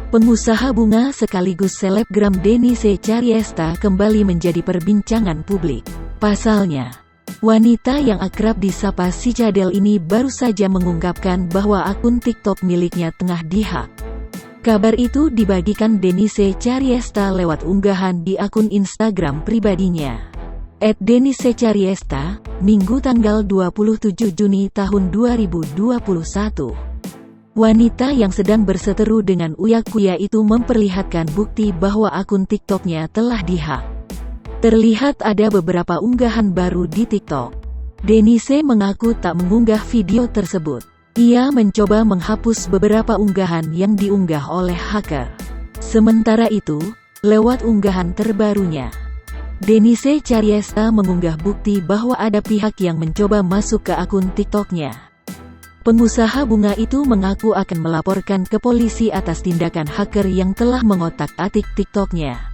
Pengusaha bunga sekaligus selebgram Denise Charyesta kembali menjadi perbincangan publik. Pasalnya, wanita yang akrab disapa si cadel ini baru saja mengungkapkan bahwa akun TikTok miliknya tengah dihack. Kabar itu dibagikan Denise Charyesta lewat unggahan di akun Instagram pribadinya @DeniseCharyesta, Minggu tanggal 27 Juni tahun 2021. Wanita yang sedang berseteru dengan Uya Kuya itu memperlihatkan bukti bahwa akun TikToknya telah dihack. Terlihat ada beberapa unggahan baru di TikTok. Denise mengaku tak mengunggah video tersebut. Ia mencoba menghapus beberapa unggahan yang diunggah oleh hacker. Sementara itu, lewat unggahan terbarunya, Denise Charyesta mengunggah bukti bahwa ada pihak yang mencoba masuk ke akun TikToknya. Pengusaha bunga itu mengaku akan melaporkan ke polisi atas tindakan hacker yang telah mengotak-atik TikToknya.